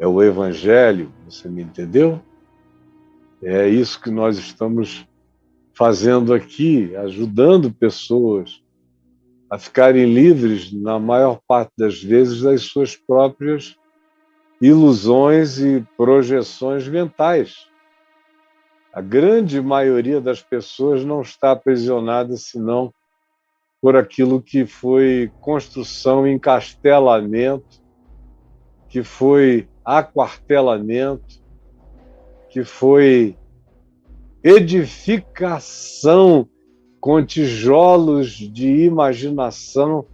é o Evangelho, você me entendeu? É isso que nós estamos fazendo aqui, ajudando pessoas a ficarem livres, na maior parte das vezes, das suas próprias ilusões e projeções mentais. A grande maioria das pessoas não está aprisionada senão por aquilo que foi construção, encastelamento, que foi aquartelamento, que foi edificação com tijolos de imaginação,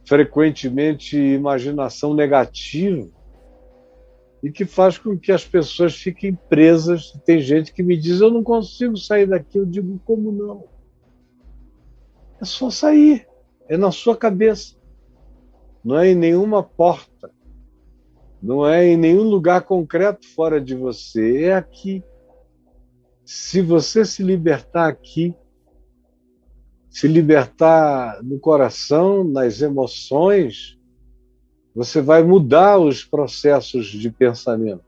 frequentemente imaginação negativa, e que faz com que as pessoas fiquem presas. Tem gente que me diz, eu não consigo sair daqui. Eu digo, como não? É só sair, é na sua cabeça. Não é em nenhuma porta, não é em nenhum lugar concreto fora de você, é aqui. Se você se libertar aqui, se libertar no coração, nas emoções, você vai mudar os processos de pensamento.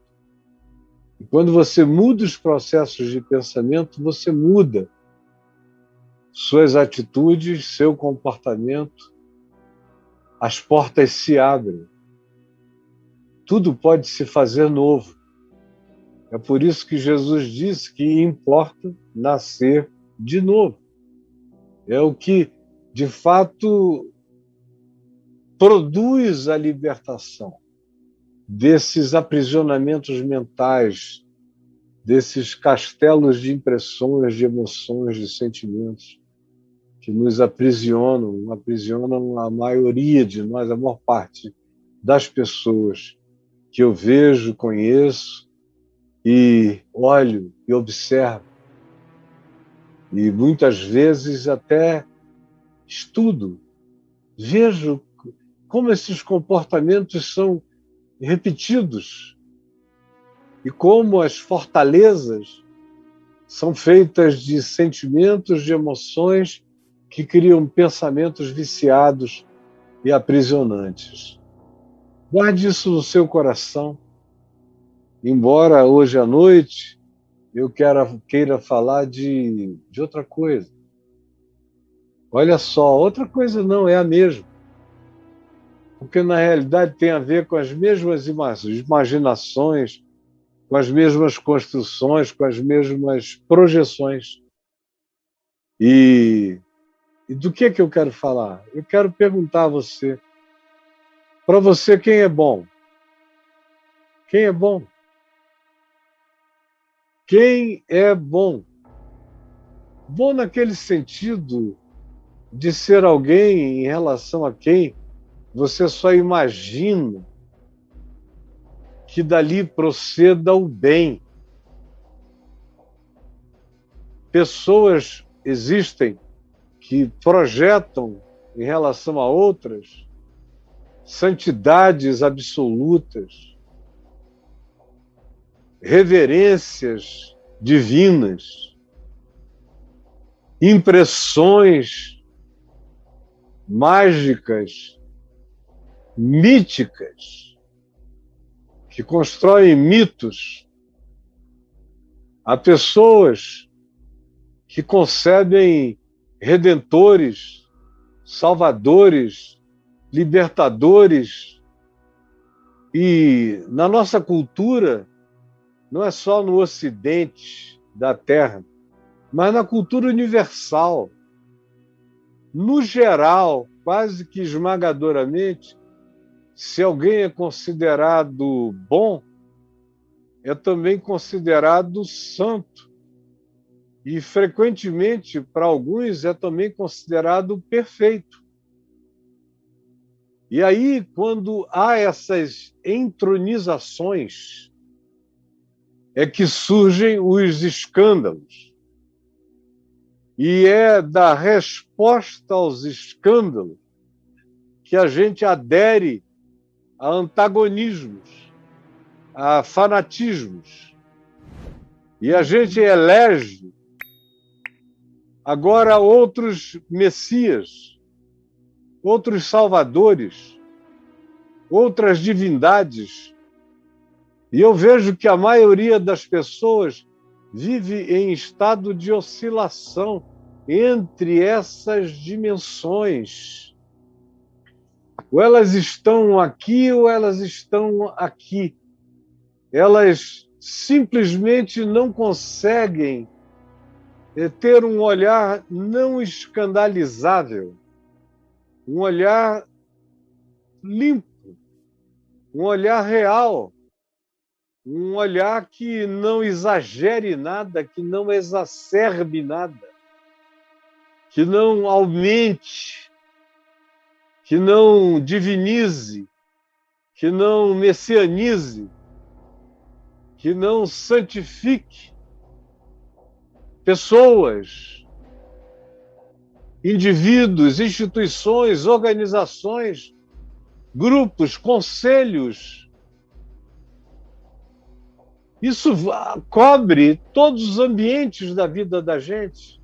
E quando você muda os processos de pensamento, você muda suas atitudes, seu comportamento, as portas se abrem. Tudo pode se fazer novo. É por isso que Jesus disse que importa nascer de novo. É o que, de fato, produz a libertação desses aprisionamentos mentais, desses castelos de impressões, de emoções, de sentimentos que nos aprisionam a maioria de nós, a maior parte das pessoas que eu vejo, conheço e olho e observo. E muitas vezes até estudo, vejo como esses comportamentos são repetidos e como as fortalezas são feitas de sentimentos, de emoções que criam pensamentos viciados e aprisionantes. Guarde isso no seu coração. Embora hoje à noite eu queira falar de outra coisa. Olha só, outra coisa não, é a mesma. Porque na realidade tem a ver com as mesmas imaginações, com as mesmas construções, com as mesmas projeções. E do que eu quero falar? Eu quero perguntar a você, para você, quem é bom? Quem é bom? Quem é bom? Bom naquele sentido de ser alguém em relação a quem você só imagina que dali proceda o bem. Pessoas existem que projetam em relação a outras santidades absolutas, reverências divinas, impressões mágicas, míticas, que constroem mitos. Há pessoas que concebem redentores, salvadores, libertadores. E na nossa cultura, não é só no Ocidente da Terra, mas na cultura universal, no geral, quase que esmagadoramente, se alguém é considerado bom, é também considerado santo. E, frequentemente, para alguns, é também considerado perfeito. E aí, quando há essas entronizações, é que surgem os escândalos. E é da resposta aos escândalos que a gente adere a antagonismos, a fanatismos. E a gente elege agora outros messias, outros salvadores, outras divindades E eu vejo que a maioria das pessoas vive em estado de oscilação entre essas dimensões. Ou elas estão aqui ou elas estão aqui. Elas simplesmente não conseguem ter um olhar não escandalizável, um olhar limpo, um olhar real, um olhar que não exagere nada, que não exacerbe nada, que não aumente, que não divinize, que não messianize, que não santifique pessoas, indivíduos, instituições, organizações, grupos, conselhos. Isso cobre todos os ambientes da vida da gente.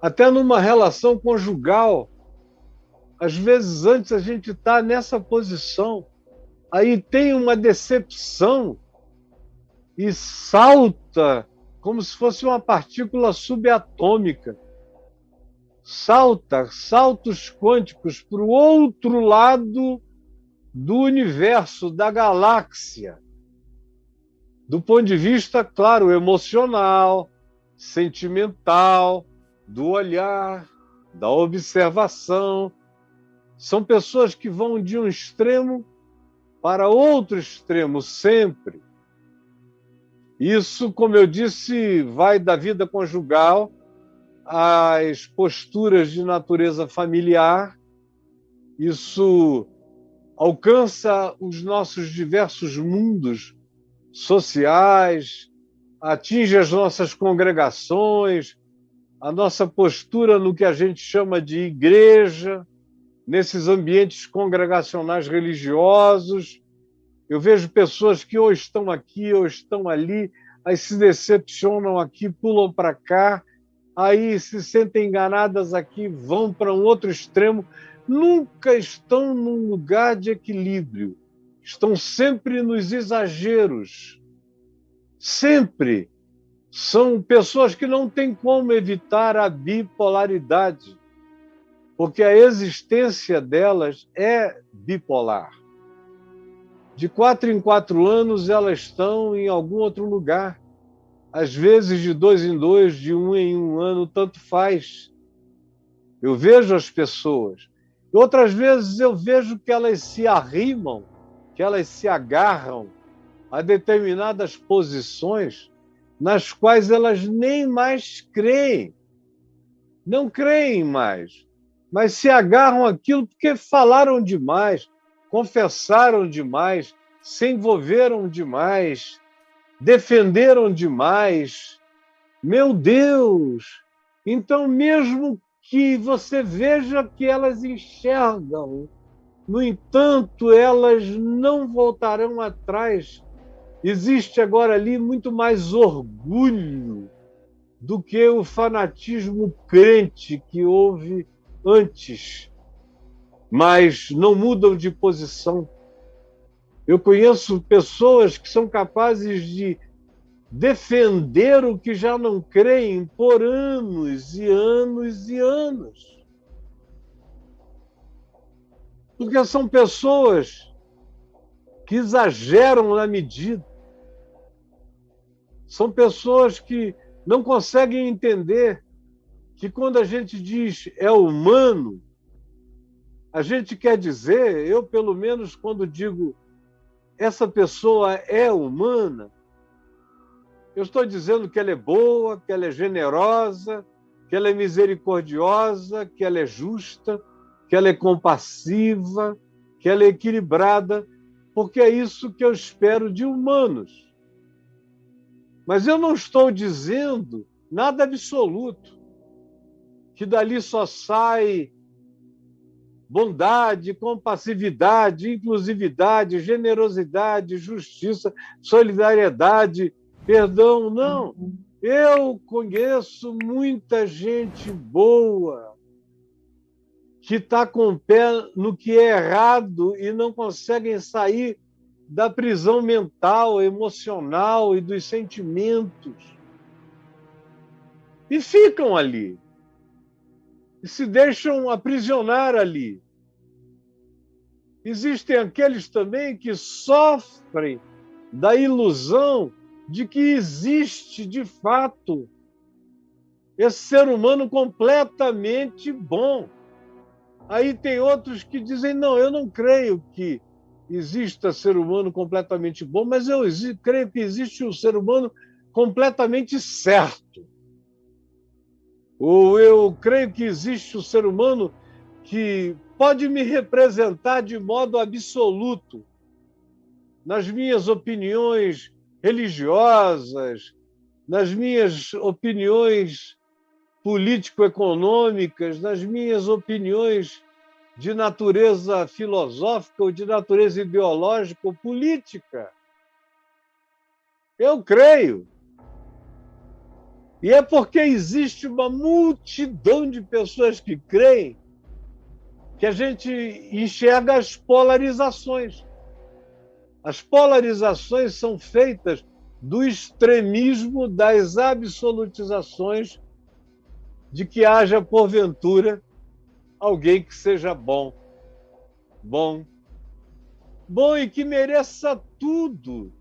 Até numa relação conjugal. Às vezes, antes a gente está nessa posição, aí tem uma decepção e salta como se fosse uma partícula subatômica. Saltos quânticos para o outro lado do universo, da galáxia. Do ponto de vista, claro, emocional, sentimental, do olhar, da observação. São pessoas que vão de um extremo para outro extremo, sempre. Isso, como eu disse, vai da vida conjugal às posturas de natureza familiar. Isso alcança os nossos diversos mundos sociais, atinge as nossas congregações, a nossa postura no que a gente chama de igreja, nesses ambientes congregacionais religiosos. Eu vejo pessoas que ou estão aqui ou estão ali, aí se decepcionam aqui, pulam para cá, aí se sentem enganadas aqui, vão para um outro extremo. Nunca estão num lugar de equilíbrio. Estão sempre nos exageros. Sempre. São pessoas que não têm como evitar a bipolaridade, porque a existência delas é bipolar. De 4 em 4 anos, elas estão em algum outro lugar. Às vezes, de 2 em 2, de 1 em 1 ano, tanto faz. Eu vejo as pessoas. Outras vezes, eu vejo que elas se arrimam, que elas se agarram a determinadas posições nas quais elas nem mais creem. Não creem mais, mas se agarram àquilo porque falaram demais, confessaram demais, se envolveram demais, defenderam demais. Meu Deus! Então, mesmo que você veja que elas enxergam, no entanto, elas não voltarão atrás. Existe agora ali muito mais orgulho do que o fanatismo crente que houve antes, mas não mudam de posição. Eu conheço pessoas que são capazes de defender o que já não creem por anos e anos e anos. Porque são pessoas que exageram na medida. São pessoas que não conseguem entender que quando a gente diz é humano, a gente quer dizer, eu pelo menos quando digo essa pessoa é humana, eu estou dizendo que ela é boa, que ela é generosa, que ela é misericordiosa, que ela é justa, que ela é compassiva, que ela é equilibrada, porque é isso que eu espero de humanos. Mas eu não estou dizendo nada absoluto, que dali só sai bondade, compassividade, inclusividade, generosidade, justiça, solidariedade, perdão. Não. Eu conheço muita gente boa que está com o pé no que é errado e não conseguem sair da prisão mental, emocional e dos sentimentos. E ficam ali. E se deixam aprisionar ali. Existem aqueles também que sofrem da ilusão de que existe, de fato, esse ser humano completamente bom. Aí tem outros que dizem, não, eu não creio que exista ser humano completamente bom, mas eu creio que existe um ser humano completamente certo. Ou eu creio que existe um ser humano que pode me representar de modo absoluto nas minhas opiniões religiosas, nas minhas opiniões político-econômicas, nas minhas opiniões de natureza filosófica ou de natureza ideológica ou política. Eu creio. E é porque existe uma multidão de pessoas que creem que a gente enxerga as polarizações. As polarizações são feitas do extremismo das absolutizações de que haja, porventura, alguém que seja bom e que mereça tudo,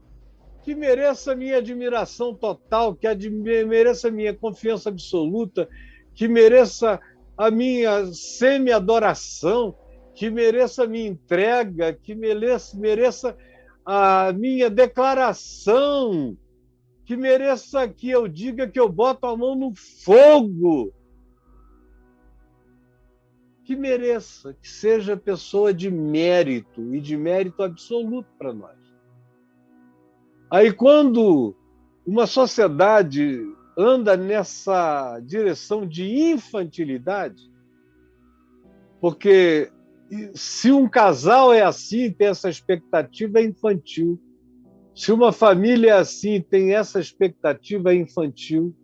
que mereça minha admiração total, que mereça minha confiança absoluta, que mereça a minha semi-adoração, que mereça a minha entrega, que mereça a minha declaração, que mereça que eu diga que eu boto a mão no fogo, que mereça, que seja pessoa de mérito e de mérito absoluto para nós. Aí, quando uma sociedade anda nessa direção de infantilidade, porque se um casal é assim, tem essa expectativa, é infantil. Se uma família é assim, tem essa expectativa, é infantil.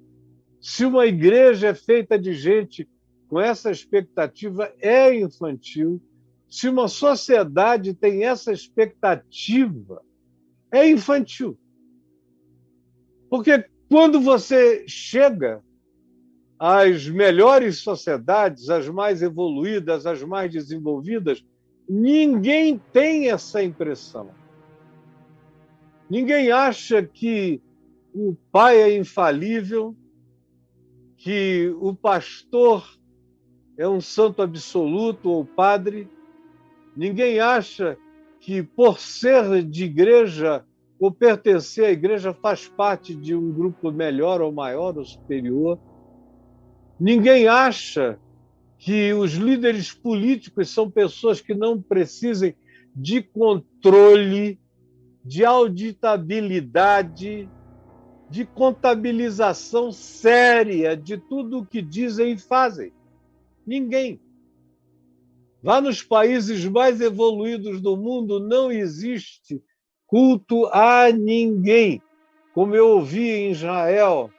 Se uma igreja é feita de gente com essa expectativa, é infantil. Se uma sociedade tem essa expectativa, é infantil. Porque quando você chega às melhores sociedades, as mais evoluídas, as mais desenvolvidas, ninguém tem essa impressão. Ninguém acha que o pai é infalível, que o pastor é um santo absoluto ou padre. Ninguém acha que, por ser de igreja ou pertencer à igreja, faz parte de um grupo melhor ou maior ou superior. Ninguém acha que os líderes políticos são pessoas que não precisem de controle, de auditabilidade, de contabilização séria de tudo o que dizem e fazem. Ninguém. Vá nos países mais evoluídos do mundo, não existe culto a ninguém. Como eu ouvi em Israel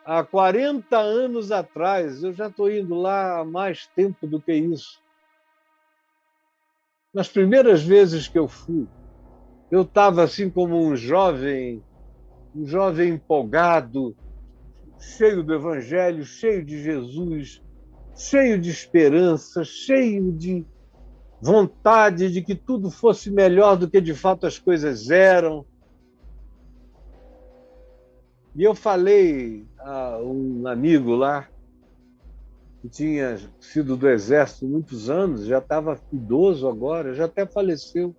há 40 anos atrás, eu já estou indo lá há mais tempo do que isso. Nas primeiras vezes que eu fui, eu estava assim como um jovem empolgado, cheio do Evangelho, cheio de Jesus, cheio de esperança, cheio de vontade de que tudo fosse melhor do que de fato as coisas eram. E eu falei a um amigo lá, que tinha sido do Exército muitos anos, já estava idoso agora, já até faleceu.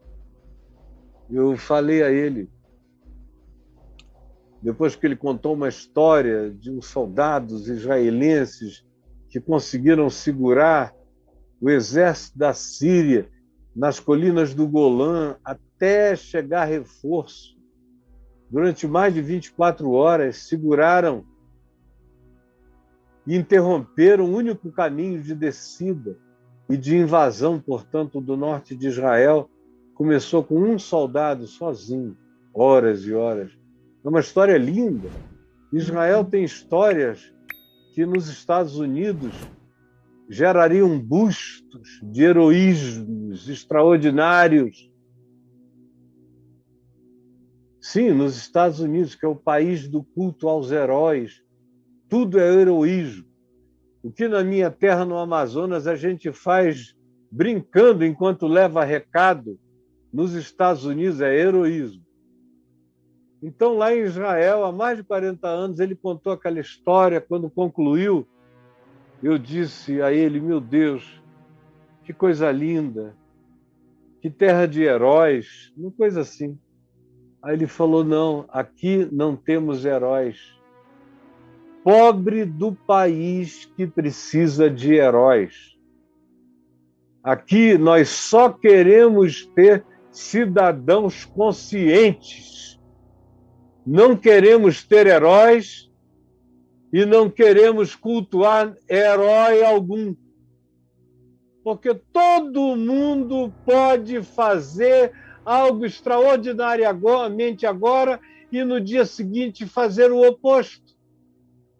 Eu falei a ele, depois que ele contou uma história de uns soldados israelenses que conseguiram segurar o exército da Síria nas colinas do Golã até chegar reforço. Durante mais de 24 horas, seguraram e interromperam o único caminho de descida e de invasão, portanto, do norte de Israel. Começou com um soldado sozinho, horas e horas. É uma história linda. Israel tem histórias que nos Estados Unidos gerariam bustos de heroísmos extraordinários. Sim, nos Estados Unidos, que é o país do culto aos heróis, tudo é heroísmo. O que na minha terra, no Amazonas, a gente faz brincando enquanto leva recado, nos Estados Unidos é heroísmo. Então, lá em Israel, há mais de 40 anos, ele contou aquela história. Quando concluiu, eu disse a ele: meu Deus, que coisa linda, que terra de heróis, uma coisa assim. Aí ele falou: não, aqui não temos heróis. Pobre do país que precisa de heróis. Aqui nós só queremos ter cidadãos conscientes. Não queremos ter heróis e não queremos cultuar herói algum. Porque todo mundo pode fazer algo extraordinariamente agora e no dia seguinte fazer o oposto.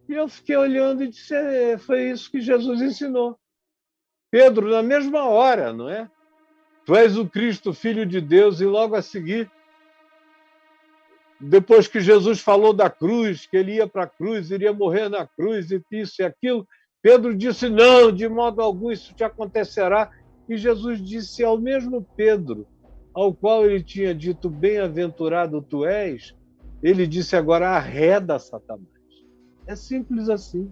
E eu fiquei olhando e disse: foi isso que Jesus ensinou. Pedro, na mesma hora, não é? Tu és o Cristo, Filho de Deus, e logo a seguir, depois que Jesus falou da cruz, que ele ia para a cruz, iria morrer na cruz, e isso e aquilo, Pedro disse: não, de modo algum isso te acontecerá. E Jesus disse ao mesmo Pedro, ao qual ele tinha dito: bem-aventurado tu és, ele disse agora: arreda, Satanás. É simples assim.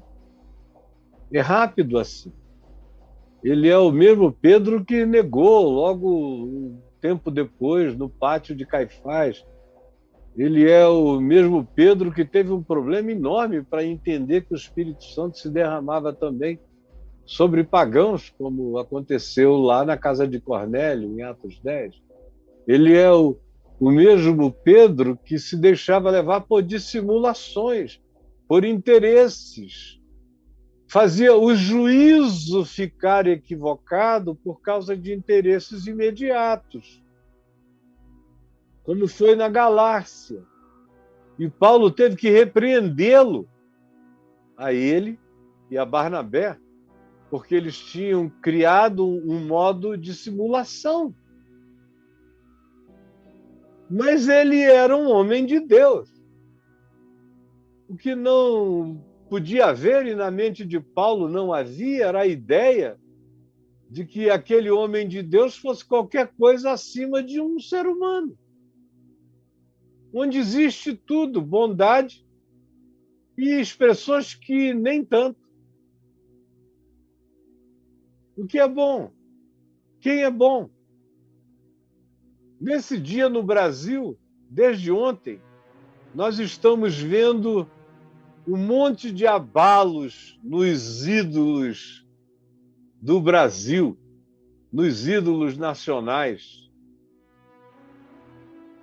É rápido assim. Ele é o mesmo Pedro que negou logo um tempo depois, no pátio de Caifás. Ele é o mesmo Pedro que teve um problema enorme para entender que o Espírito Santo se derramava também sobre pagãos, como aconteceu lá na casa de Cornélio, em Atos 10. Ele é o mesmo Pedro que se deixava levar por dissimulações, por interesses. Fazia o juízo ficar equivocado por causa de interesses imediatos, como foi na Galácia. E Paulo teve que repreendê-lo, a ele e a Barnabé, porque eles tinham criado um modo de simulação. Mas ele era um homem de Deus. O que não podia haver, e na mente de Paulo não havia, era a ideia de que aquele homem de Deus fosse qualquer coisa acima de um ser humano. Onde existe tudo, bondade e expressões que nem tanto. O que é bom? Quem é bom? Nesse dia no Brasil, desde ontem, nós estamos vendo um monte de abalos nos ídolos do Brasil, nos ídolos nacionais.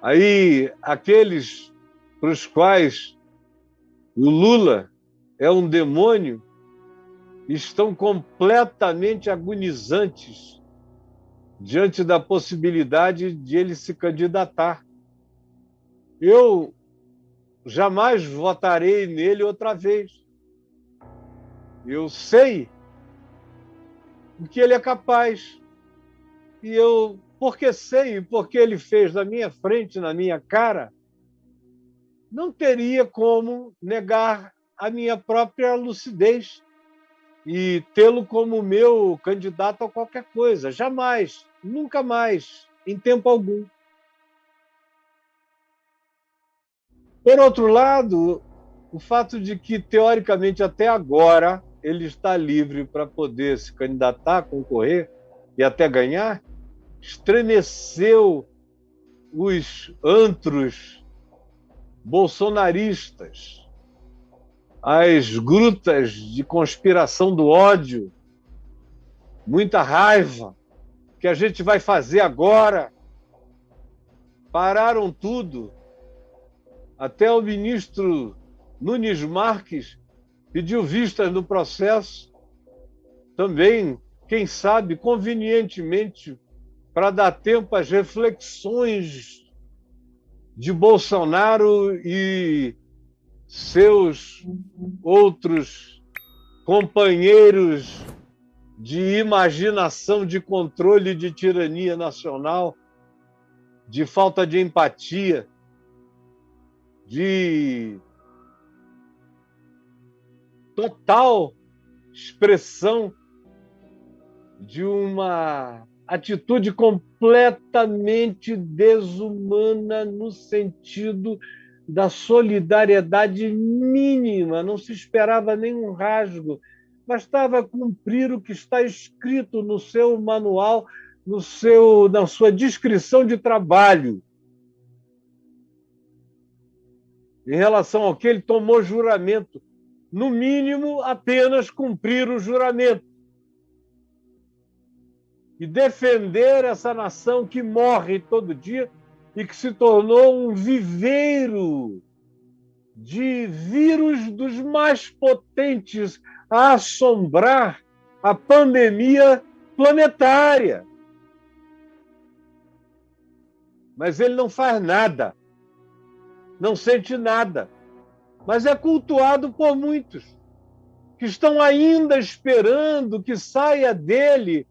Aí, aqueles para os quais o Lula é um demônio, estão completamente agonizantes diante da possibilidade de ele se candidatar. Eu jamais votarei nele outra vez. Eu sei o que ele é capaz. E eu, porque sei, porque ele fez na minha frente, na minha cara, não teria como negar a minha própria lucidez e tê-lo como meu candidato a qualquer coisa. Jamais, nunca mais, em tempo algum. Por outro lado, o fato de que, teoricamente, até agora, ele está livre para poder se candidatar, concorrer e até ganhar, estremeceu os antros bolsonaristas, as grutas de conspiração do ódio, muita raiva. O que a gente vai fazer agora? Pararam tudo. Até o ministro Nunes Marques pediu vistas no processo, também, quem sabe, convenientemente, para dar tempo às reflexões de Bolsonaro e seus outros companheiros de imaginação, de controle, de tirania nacional, de falta de empatia. de total expressão de uma atitude completamente desumana no sentido da solidariedade mínima. Não se esperava nenhum rasgo, bastava cumprir o que está escrito no seu manual, na sua descrição de trabalho. Em relação ao que ele tomou juramento, no mínimo, apenas cumprir o juramento e defender essa nação que morre todo dia e que se tornou um viveiro de vírus dos mais potentes a assombrar a pandemia planetária. Mas ele não faz nada, não sente nada, mas é cultuado por muitos que estão ainda esperando que saia dele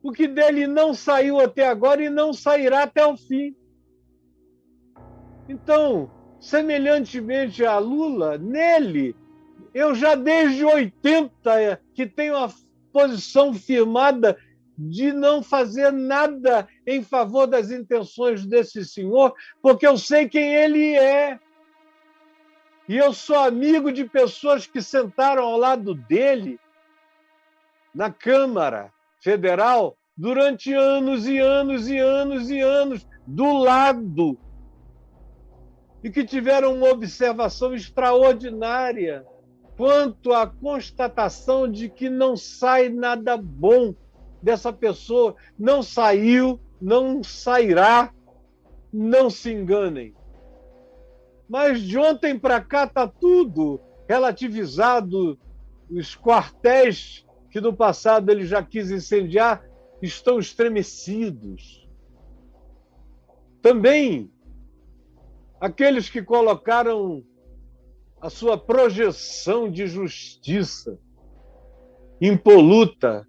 o que dele não saiu até agora e não sairá até o fim. Então, semelhantemente a Lula, nele, eu já desde 80 que tenho a posição firmada de não fazer nada em favor das intenções desse senhor, porque eu sei quem ele é. E eu sou amigo de pessoas que sentaram ao lado dele na Câmara Federal durante anos e anos e anos e anos, do lado, e que tiveram uma observação extraordinária quanto à constatação de que não sai nada bom dessa pessoa. Não saiu, não sairá, não se enganem. Mas de ontem para cá está tudo relativizado. Os quartéis que no passado ele já quis incendiar estão estremecidos. Também aqueles que colocaram a sua projeção de justiça impoluta,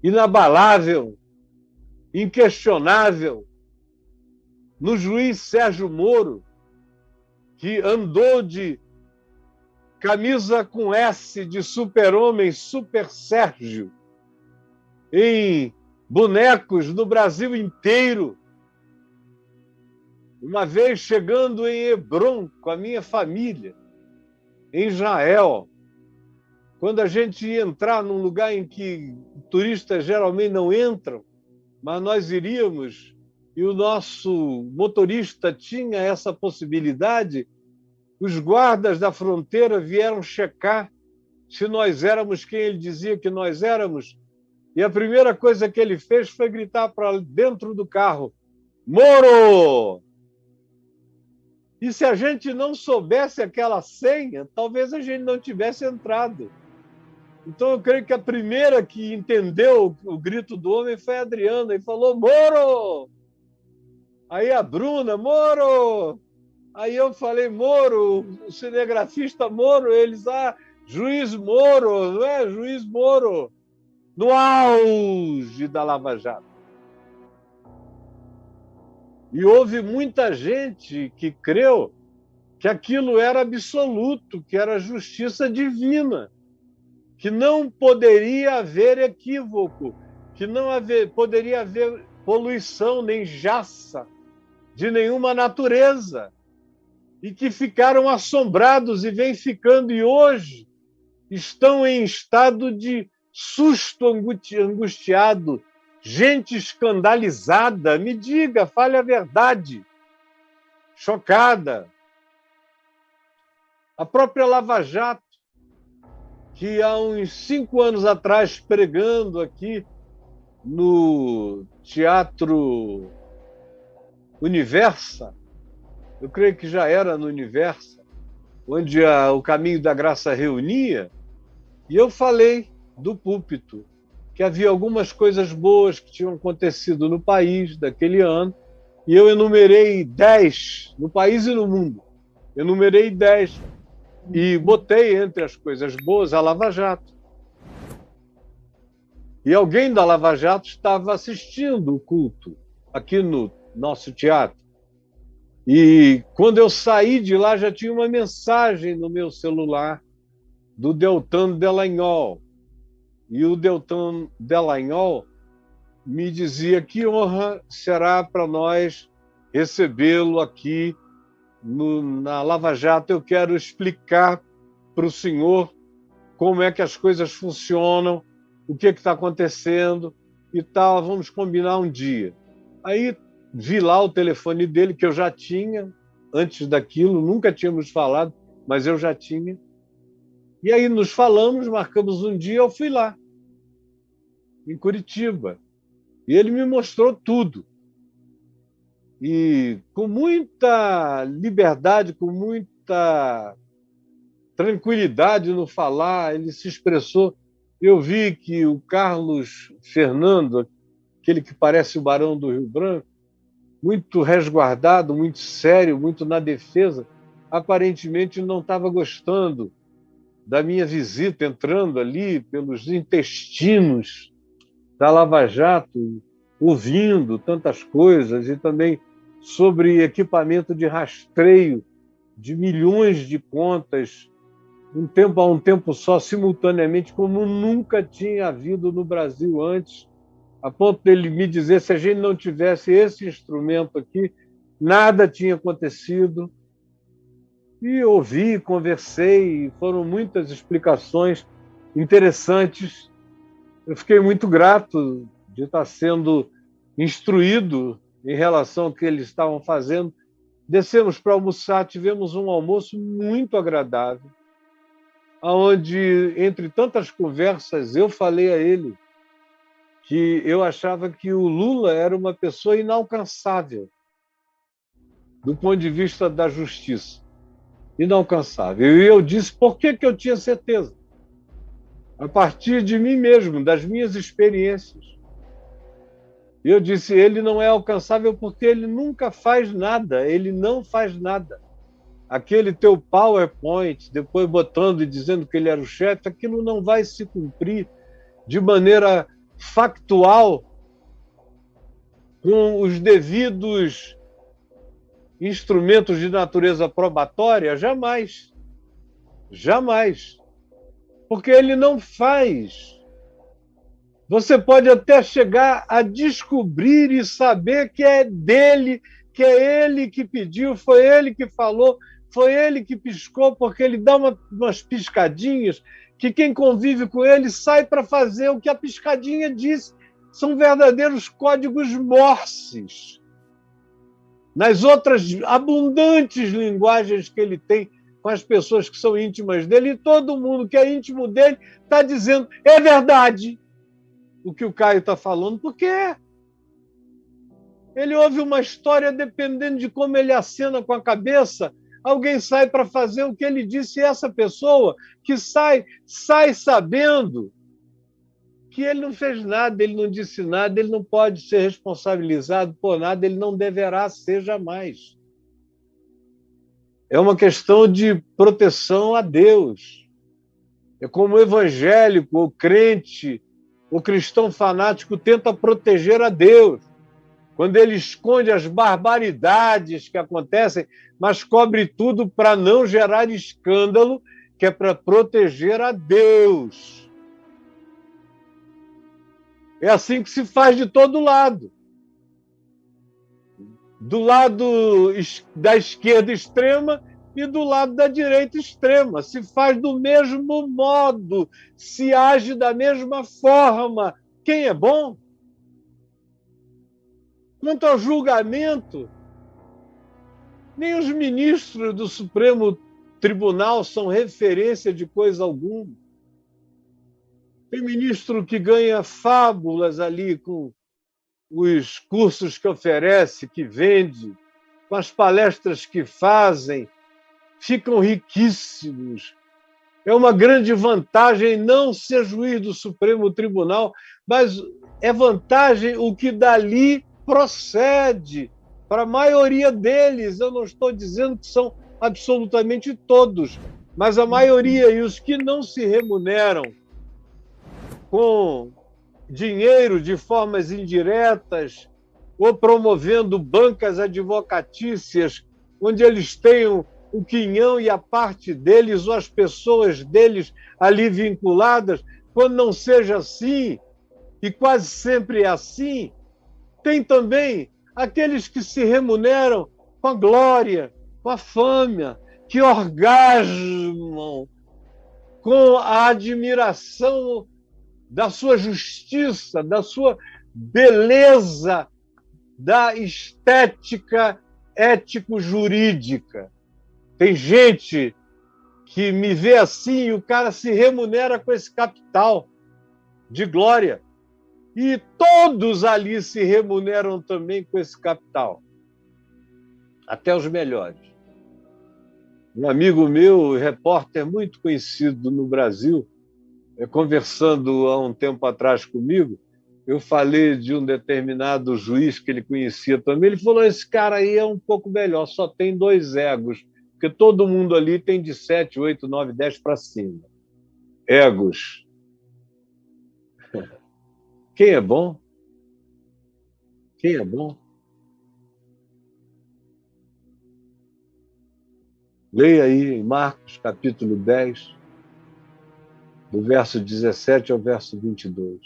inabalável, inquestionável, no juiz Sérgio Moro, que andou de camisa com S de super-homem, Super Sérgio, em bonecos no Brasil inteiro. Uma vez chegando em Hebrom com a minha família, em Israel, quando a gente ia entrar num lugar em que turistas geralmente não entram, mas nós iríamos, e o nosso motorista tinha essa possibilidade, os guardas da fronteira vieram checar se nós éramos quem ele dizia que nós éramos, e a primeira coisa que ele fez foi gritar para dentro do carro: Moro! E se a gente não soubesse aquela senha, talvez a gente não tivesse entrado. Então eu creio que a primeira que entendeu o grito do homem foi a Adriana, e falou: Moro! Aí a Bruna: Moro! Aí eu falei: Moro, o cinegrafista Moro. Eles: Juiz Moro, não é? Juiz Moro. No auge da Lava Jato. E houve muita gente que creu que aquilo era absoluto, que era justiça divina, que não poderia haver equívoco, que não poderia haver poluição nem jaça de nenhuma natureza, e que ficaram assombrados e vêm ficando, e hoje estão em estado de susto angustiado, gente escandalizada. Me diga, fale a verdade, chocada. A própria Lava Jato, que há uns 5 anos atrás, pregando aqui no Teatro Universa, eu creio que já era no Universa, onde o Caminho da Graça reunia, e eu falei do púlpito que havia algumas coisas boas que tinham acontecido no país daquele ano, e eu enumerei 10, no país e no mundo. Enumerei 10 e botei entre as coisas boas a Lava Jato. E alguém da Lava Jato estava assistindo o culto aqui no nosso teatro. E quando eu saí de lá, já tinha uma mensagem no meu celular do Deltan Dallagnol. E o Deltan Dallagnol me dizia: que honra será para nós recebê-lo aqui na Lava Jato. Eu quero explicar para o senhor como é que as coisas funcionam, o que está acontecendo e tal. Vamos combinar um dia. Aí vi lá o telefone dele, que eu já tinha antes daquilo, nunca tínhamos falado, mas eu já tinha. E aí nos falamos, marcamos um dia, eu fui lá, em Curitiba. E ele me mostrou tudo. E com muita liberdade, com muita tranquilidade no falar, ele se expressou. Eu vi que o Carlos Fernando, aquele que parece o Barão do Rio Branco, muito resguardado, muito sério, muito na defesa, aparentemente não estava gostando da minha visita, entrando ali pelos intestinos da Lava Jato, ouvindo tantas coisas, e também sobre equipamento de rastreio de milhões de contas, a um tempo só, simultaneamente, como nunca tinha havido no Brasil antes, a ponto dele me dizer: se a gente não tivesse esse instrumento aqui, nada tinha acontecido. E ouvi, conversei, foram muitas explicações interessantes. Eu fiquei muito grato de estar sendo instruído em relação ao que eles estavam fazendo. Descemos para almoçar, tivemos um almoço muito agradável, onde, entre tantas conversas, eu falei a ele que eu achava que o Lula era uma pessoa inalcançável do ponto de vista da justiça. Inalcançável. E eu disse por que eu tinha certeza. A partir de mim mesmo, das minhas experiências. E eu disse: ele não é alcançável porque ele nunca faz nada, ele não faz nada. Aquele teu PowerPoint, depois botando e dizendo que ele era o chefe, aquilo não vai se cumprir de maneira factual, com os devidos instrumentos de natureza probatória, jamais. Jamais. Porque ele não faz. Você pode até chegar a descobrir e saber que é dele, que é ele que pediu, foi ele que falou, foi ele que piscou, porque ele dá umas piscadinhas que quem convive com ele sai para fazer o que a piscadinha disse. São verdadeiros códigos Morses. Nas outras abundantes linguagens que ele tem com as pessoas que são íntimas dele, e todo mundo que é íntimo dele está dizendo: é verdade o que o Caio está falando, porque é. Ele ouve uma história, dependendo de como ele acena com a cabeça, alguém sai para fazer o que ele disse, e essa pessoa que sai sabendo que ele não fez nada, ele não disse nada, ele não pode ser responsabilizado por nada, ele não deverá ser jamais. É uma questão de proteção a Deus. É como o evangélico, o crente, o cristão fanático tenta proteger a Deus, quando ele esconde as barbaridades que acontecem, mas cobre tudo para não gerar escândalo, que é para proteger a Deus. É assim que se faz de todo lado. Do lado da esquerda extrema e do lado da direita extrema. Se faz do mesmo modo, se age da mesma forma. Quem é bom? Quanto ao julgamento, nem os ministros do Supremo Tribunal são referência de coisa alguma. Tem ministro que ganha fábulas ali com os cursos que oferece, que vende, com as palestras que fazem, ficam riquíssimos. É uma grande vantagem não ser juiz do Supremo Tribunal, mas é vantagem o que dali procede para a maioria deles. Eu não estou dizendo que são absolutamente todos, mas a maioria, e os que não se remuneram com dinheiro de formas indiretas ou promovendo bancas advocatícias onde eles tenham o quinhão e a parte deles, ou as pessoas deles ali vinculadas. Quando não seja assim, e quase sempre é assim, tem também aqueles que se remuneram com a glória, com a fama, que orgasmam com a admiração da sua justiça, da sua beleza, da estética ético-jurídica. Tem gente que me vê assim e o cara se remunera com esse capital de glória. E todos ali se remuneram também com esse capital. Até os melhores. Um amigo meu, repórter muito conhecido no Brasil, conversando há um tempo atrás comigo, eu falei de um determinado juiz que ele conhecia também. Ele falou: esse cara aí é um pouco melhor, só tem 2 egos, porque todo mundo ali tem de 7, 8, 9, 10 para cima. Egos. Quem é bom? Quem é bom? Leia aí em Marcos, capítulo 10, do verso 17 ao verso 22.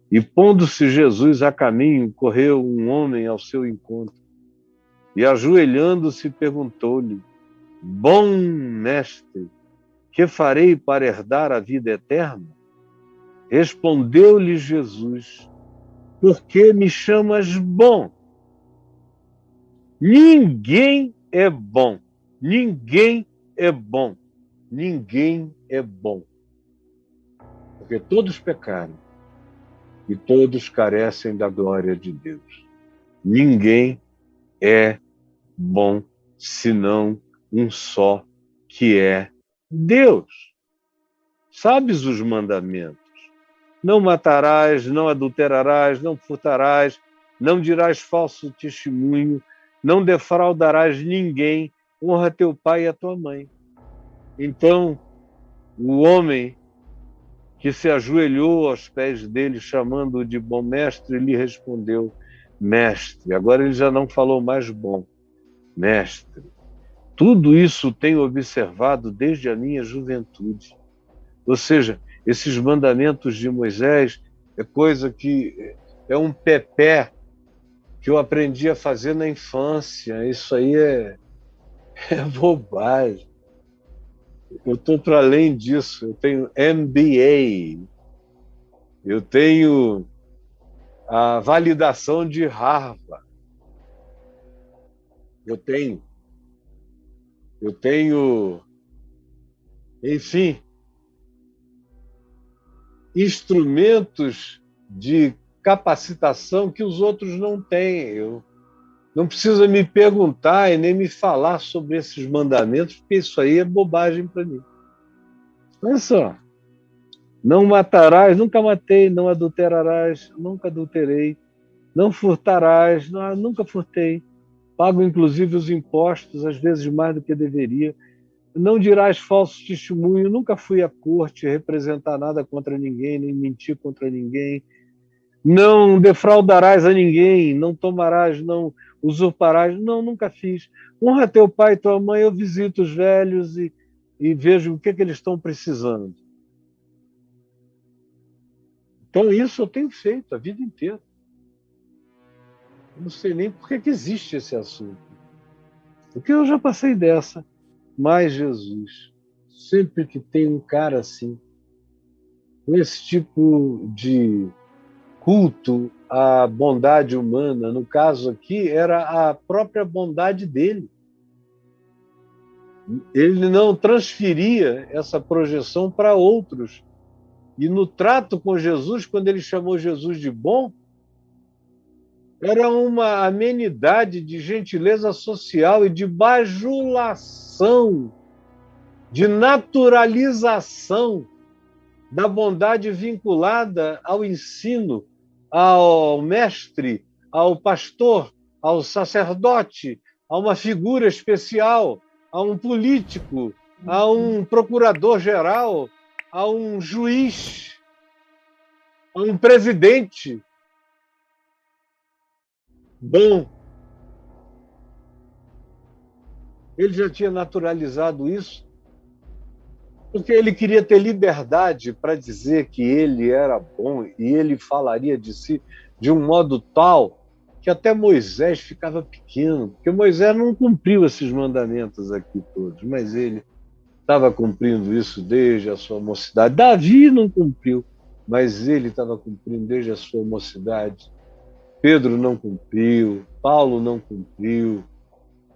E pondo-se Jesus a caminho, correu um homem ao seu encontro, e ajoelhando-se perguntou-lhe: Bom mestre, que farei para herdar a vida eterna? Respondeu-lhe Jesus: Por que me chamas bom? Ninguém é bom. Ninguém é bom. Ninguém é bom. Porque todos pecaram e todos carecem da glória de Deus. Ninguém é bom senão um só, que é Deus. Sabes os mandamentos: não matarás, não adulterarás, não furtarás, não dirás falso testemunho, não defraudarás ninguém, honra teu pai e a tua mãe. Então, o homem que se ajoelhou aos pés dele, chamando-o de bom mestre, lhe respondeu: Mestre. Agora ele já não falou mais bom. Mestre, tudo isso tenho observado desde a minha juventude. Ou seja, esses mandamentos de Moisés é coisa que é um pepé que eu aprendi a fazer na infância. Isso aí é bobagem. Eu estou para além disso. Eu tenho MBA. Eu tenho a validação de Harvard. Eu tenho, enfim, instrumentos de capacitação que os outros não têm. Eu não precisa me perguntar e nem me falar sobre esses mandamentos, porque isso aí é bobagem para mim. Olha só. Não matarás, nunca matei, não adulterarás, nunca adulterei, não furtarás, nunca furtei. Pago inclusive os impostos, às vezes mais do que deveria. Não dirás falso testemunho, nunca fui à corte representar nada contra ninguém, nem mentir contra ninguém. Não defraudarás a ninguém, não tomarás, não usurparás. Não, nunca fiz. Honra teu pai e tua mãe, eu visito os velhos e vejo o que eles estão precisando. Então isso eu tenho feito a vida inteira. Eu não sei nem por que existe esse assunto. Porque eu já passei dessa. Mas Jesus, sempre que tem um cara assim, com esse tipo de culto à bondade humana, no caso aqui, era a própria bondade dele. Ele não transferia essa projeção para outros. E no trato com Jesus, quando ele chamou Jesus de bom, era uma amenidade de gentileza social e de bajulação, de naturalização da bondade vinculada ao ensino, ao mestre, ao pastor, ao sacerdote, a uma figura especial, a um político, a um procurador-geral, a um juiz, a um presidente. Bom, Ele já tinha naturalizado isso, porque ele queria ter liberdade para dizer que ele era bom e ele falaria de si de um modo tal que até Moisés ficava pequeno, porque Moisés não cumpriu esses mandamentos aqui todos, mas ele estava cumprindo isso desde a sua mocidade. Davi não cumpriu, mas ele estava cumprindo desde a sua mocidade. Pedro não cumpriu, Paulo não cumpriu,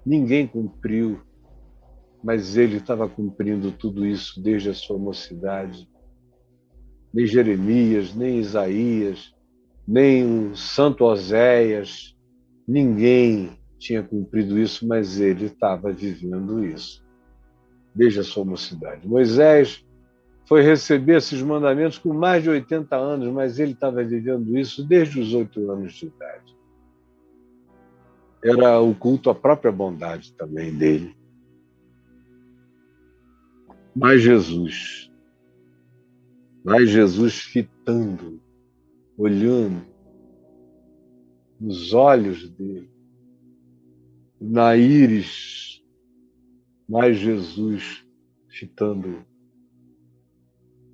ninguém cumpriu, mas ele estava cumprindo tudo isso desde a sua mocidade. Nem Jeremias, nem Isaías, nem o Santo Oséias, ninguém tinha cumprido isso, mas ele estava vivendo isso desde a sua mocidade. Moisés foi receber esses mandamentos com mais de 80 anos, mas ele estava vivendo isso desde os 8 anos de idade. Era o culto à própria bondade também dele. Mas Jesus fitando, olhando nos olhos dele, na íris, mas Jesus fitando.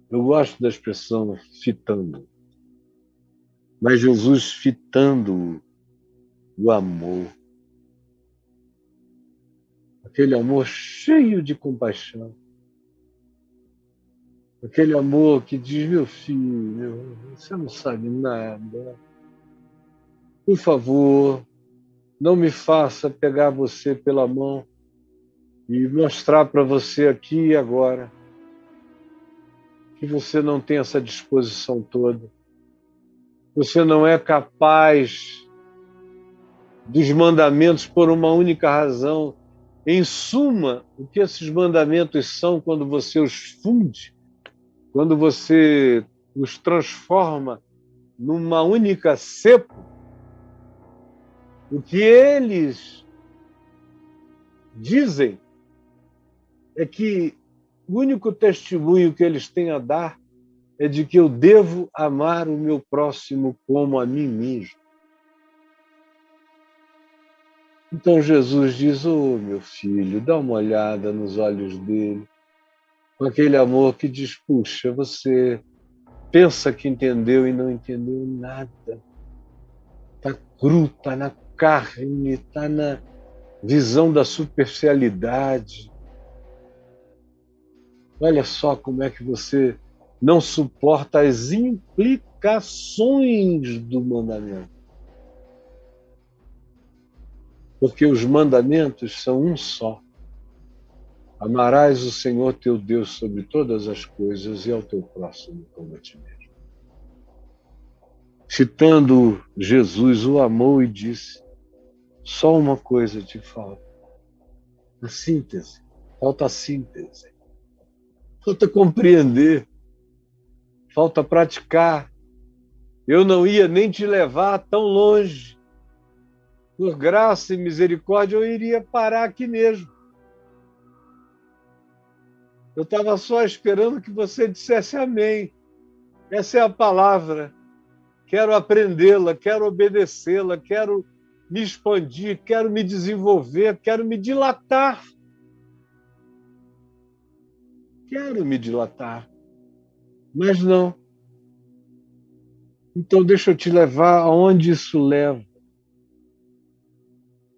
Eu gosto da expressão fitando, mas Jesus fitando o amor. Aquele amor cheio de compaixão. Aquele amor que diz, meu filho, você não sabe nada. Por favor, não me faça pegar você pela mão e mostrar para você aqui e agora que você não tem essa disposição toda. Você não é capaz dos mandamentos por uma única razão. Em suma, o que esses mandamentos são quando você os funde, quando você os transforma numa única cepa, o que eles dizem é que o único testemunho que eles têm a dar é de que eu devo amar o meu próximo como a mim mesmo. Então Jesus diz, meu filho, dá uma olhada nos olhos dele, com aquele amor que diz, puxa, você pensa que entendeu e não entendeu nada. Está cru, está na carne, está na visão da superficialidade. Olha só como é que você não suporta as implicações do mandamento. Porque os mandamentos são um só. Amarás o Senhor teu Deus sobre todas as coisas e ao teu próximo como a ti mesmo. Citando Jesus, o amou e disse, só uma coisa te falta. A síntese. Falta a síntese. Falta compreender. Falta praticar. Eu não ia nem te levar tão longe. Por graça e misericórdia, eu iria parar aqui mesmo. Eu estava só esperando que você dissesse amém. Essa é a palavra. Quero aprendê-la, quero obedecê-la, quero me expandir, quero me desenvolver, quero me dilatar. Quero me dilatar. Mas não. Então deixa eu te levar aonde isso leva.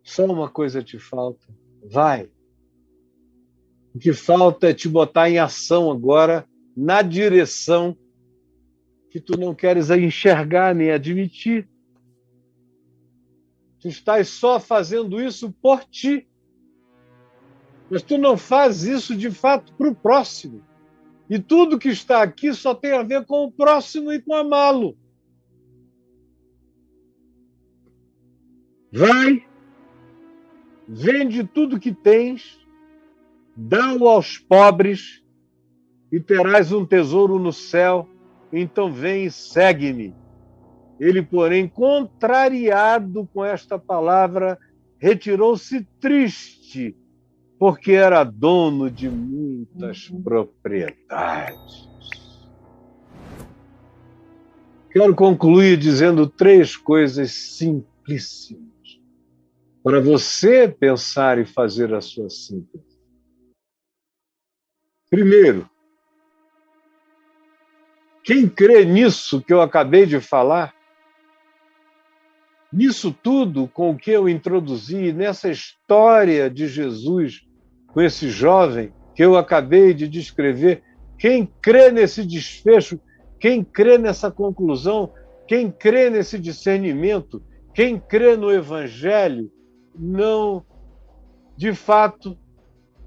Só uma coisa te falta. Vai. O que falta é te botar em ação agora, na direção que tu não queres enxergar nem admitir. Tu estás só fazendo isso por ti. Mas tu não faz isso de fato para o próximo. E tudo que está aqui só tem a ver com o próximo e com amá-lo. Vai, vende tudo que tens, dá-o aos pobres e terás um tesouro no céu. Então vem e segue-me. Ele, porém, contrariado com esta palavra, retirou-se triste, porque era dono de muitas propriedades. Quero concluir dizendo 3 coisas simplíssimas para você pensar e fazer a sua síntese. Primeiro, quem crê nisso que eu acabei de falar, nisso tudo com o que eu introduzi, nessa história de Jesus com esse jovem que eu acabei de descrever, quem crê nesse desfecho, quem crê nessa conclusão, quem crê nesse discernimento, quem crê no Evangelho, não, de fato,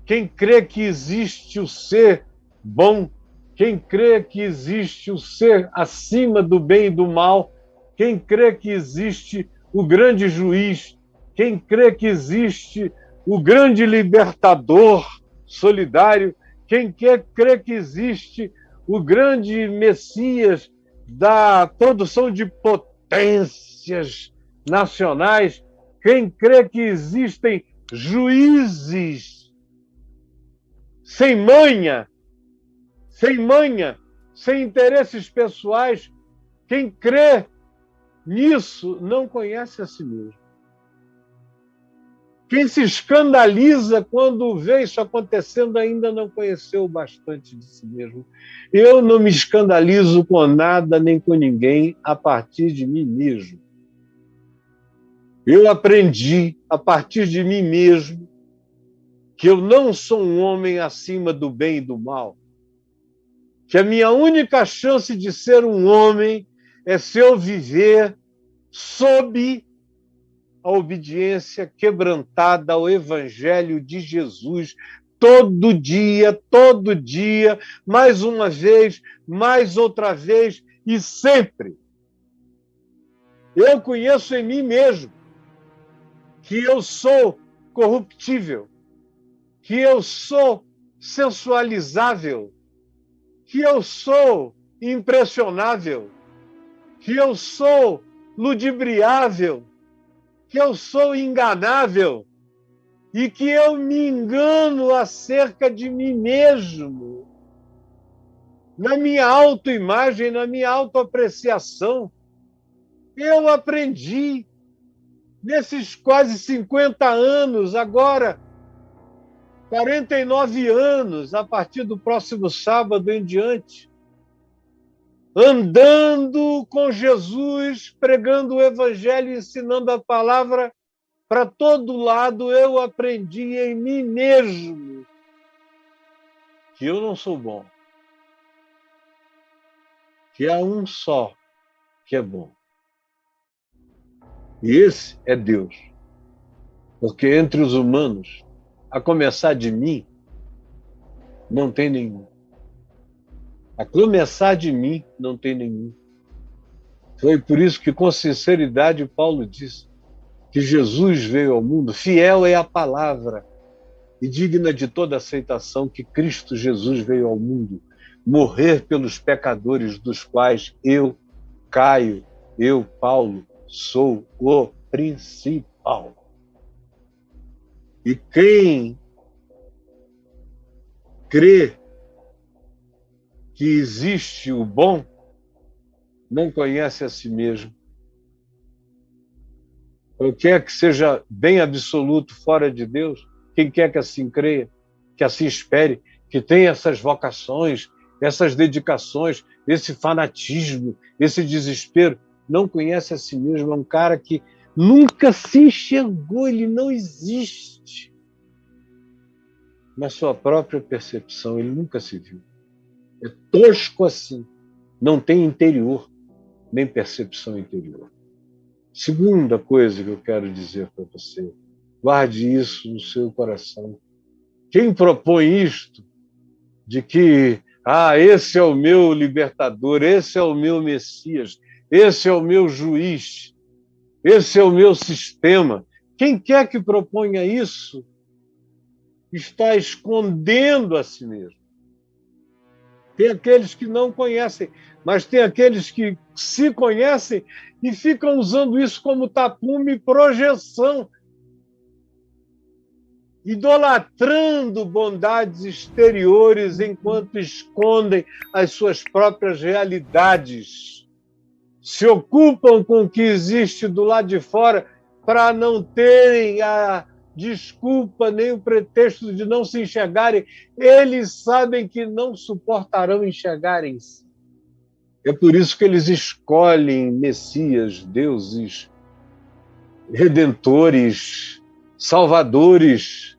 quem crê que existe o ser bom, quem crê que existe o ser acima do bem e do mal, quem crê que existe o grande juiz, quem crê que existe o grande libertador solidário, quem crê que existe o grande Messias da produção de potências nacionais, quem crê que existem juízes sem manha, sem interesses pessoais, quem crê nisso não conhece a si mesmo. Quem se escandaliza quando vê isso acontecendo ainda não conheceu bastante de si mesmo. Eu não me escandalizo com nada nem com ninguém a partir de mim mesmo. Eu aprendi a partir de mim mesmo que eu não sou um homem acima do bem e do mal. Que a minha única chance de ser um homem é se eu viver sob a obediência quebrantada ao Evangelho de Jesus, todo dia, mais uma vez, mais outra vez e sempre. Eu conheço em mim mesmo que eu sou corruptível, que eu sou sensualizável, que eu sou impressionável, que eu sou ludibriável, que eu sou enganável e que eu me engano acerca de mim mesmo, na minha autoimagem, na minha autoapreciação. Eu aprendi nesses quase 50 anos, agora 49 anos, a partir do próximo sábado em diante, andando com Jesus, pregando o Evangelho, ensinando a palavra para todo lado, eu aprendi em mim mesmo que eu não sou bom, que há um só que é bom. E esse é Deus. Porque entre os humanos, a começar de mim, não tem nenhum. A começar de mim, não tem nenhum. Foi por isso que, com sinceridade, Paulo disse que Jesus veio ao mundo, fiel é a palavra e digna de toda aceitação que Cristo Jesus veio ao mundo, morrer pelos pecadores dos quais eu, Caio, eu, Paulo, sou o principal. E quem crê que existe o bom, não conhece a si mesmo. Qualquer que seja bem absoluto fora de Deus, quem quer que assim creia, que assim espere, que tenha essas vocações, essas dedicações, esse fanatismo, esse desespero, não conhece a si mesmo. É um cara que nunca se enxergou, ele não existe na sua própria percepção, ele nunca se viu. É tosco assim, não tem interior, nem percepção interior. Segunda coisa que eu quero dizer para você, guarde isso no seu coração. Quem propõe isto, de que esse é o meu libertador, esse é o meu Messias, esse é o meu juiz, esse é o meu sistema, quem quer que proponha isso, está escondendo a si mesmo. Tem aqueles que não conhecem, mas tem aqueles que se conhecem e ficam usando isso como tapume e projeção, idolatrando bondades exteriores enquanto escondem as suas próprias realidades. Se ocupam com o que existe do lado de fora para não terem a desculpa nem o pretexto de não se enxergarem. Eles sabem que não suportarão enxergarem-se. É por isso que eles escolhem messias, deuses, redentores, salvadores,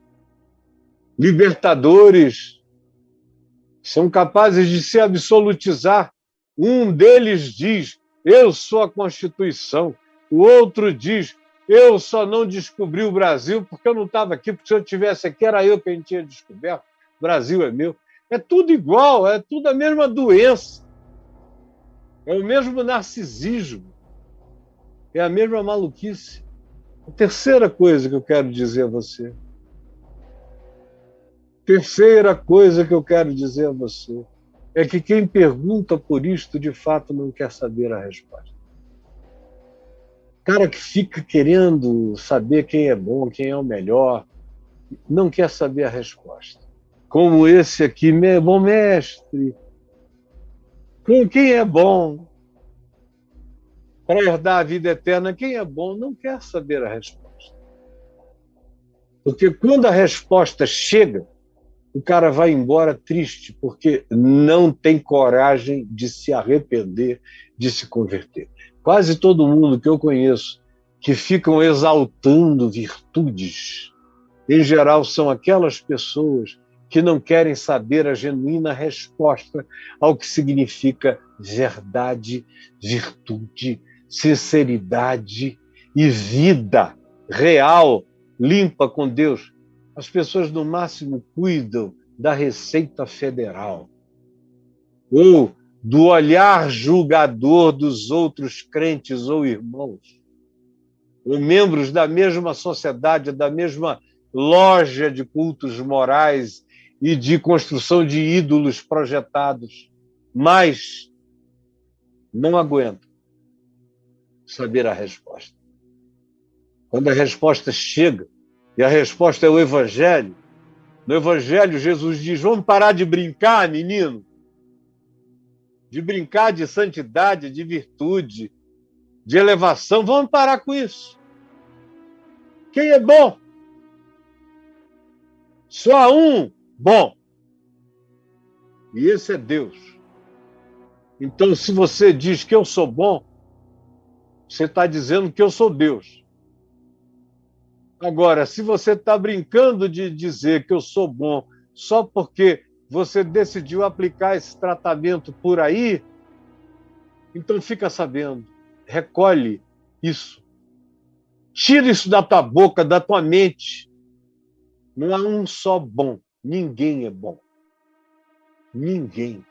libertadores. São capazes de se absolutizar. Um deles diz: eu sou a Constituição. O outro diz: eu só não descobri o Brasil porque eu não estava aqui, porque se eu estivesse aqui era eu quem tinha descoberto. O Brasil é meu. É tudo igual, é tudo a mesma doença. É o mesmo narcisismo. É a mesma maluquice. A terceira coisa que eu quero dizer a você. Terceira coisa que eu quero dizer a você é que quem pergunta por isto, de fato, não quer saber a resposta. O cara que fica querendo saber quem é bom, quem é o melhor, não quer saber a resposta. Como esse aqui, bom mestre, com quem é bom para herdar a vida eterna, quem é bom, não quer saber a resposta. Porque quando a resposta chega, o cara vai embora triste, porque não tem coragem de se arrepender, de se converter. Quase todo mundo que eu conheço que ficam exaltando virtudes, em geral, são aquelas pessoas que não querem saber a genuína resposta ao que significa verdade, virtude, sinceridade e vida real, limpa com Deus. As pessoas, no máximo, cuidam da Receita Federal ou do olhar julgador dos outros crentes ou irmãos, ou membros da mesma sociedade, da mesma loja de cultos morais e de construção de ídolos projetados, mas não aguentam saber a resposta. Quando a resposta chega, e a resposta é o Evangelho, no Evangelho Jesus diz: vamos parar de brincar, menino, de brincar de santidade, de virtude, de elevação, vamos parar com isso. Quem é bom? Só há um bom. E esse é Deus. Então, se você diz que eu sou bom, você está dizendo que eu sou Deus. Agora, se você está brincando de dizer que eu sou bom só porque você decidiu aplicar esse tratamento por aí, então fica sabendo, recolhe isso. Tira isso da tua boca, da tua mente. Não há um só bom. Ninguém é bom. Ninguém.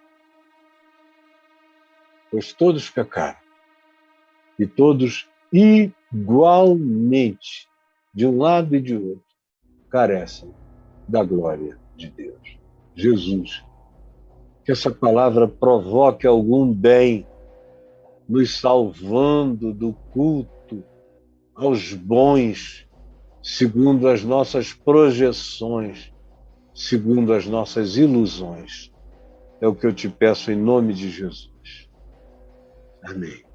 Pois todos pecaram. E todos igualmente, de um lado e de outro, carecem da glória de Deus. Jesus, que essa palavra provoque algum bem, nos salvando do culto aos bons, segundo as nossas projeções, segundo as nossas ilusões. É o que eu te peço em nome de Jesus. Amém.